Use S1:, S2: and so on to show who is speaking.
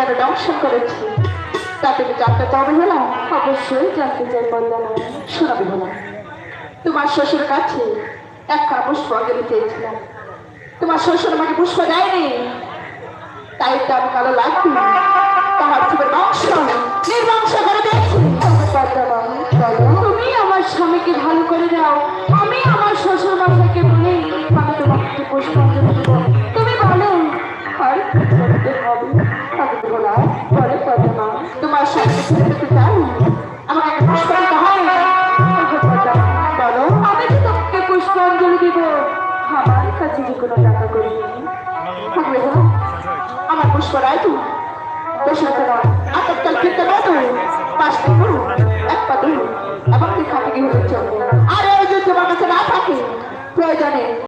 S1: কেন দংশন করেছি তা তুমি জানতে চাবে হলাম?
S2: অবশ্যই জানতে চাই বন্দনা।
S1: শোনাবে হলাম, তোমার শ্বশুর কাছে একখানা পুষ্পাঞ্জলি চেয়েছিলাম, তোমার শ্বশুর আমাকে পুষ্প দেয়নি, তাই তো আমি কালো লাগবে তোমার জীবের বংশ নির্বংশ করে দিয়েছি।
S2: তুমি আমার স্বামীকে ভালো করে দাও, আমি আমার শ্বশুর মশাইকে বলে আমি তোমাকে পুষ্পাঞ্জলি দেবো। তুমি বলো
S1: আর কি করতে হবে? আমি তো বললাম, বলে পদ্মা তোমার স্বামীকে ছেড়ে দিতে চাই, আমাকে একটা পুষ্প দিতে হয়। বলো,
S2: আমি তো তোমাকে পুষ্পাঞ্জলি দিব, আমার কাছে যে কোনো টাকা করি
S1: থাকবে না আমার পুষ্প রায় তুমি দোষাতে নয় আত্মকাল ফিরতে বলো, পাঁচটা করু এক পা দূর এবং তুই খাতে গিয়ে চলবে। আর এই যদি তোমার কাছে না থাকে প্রয়োজনে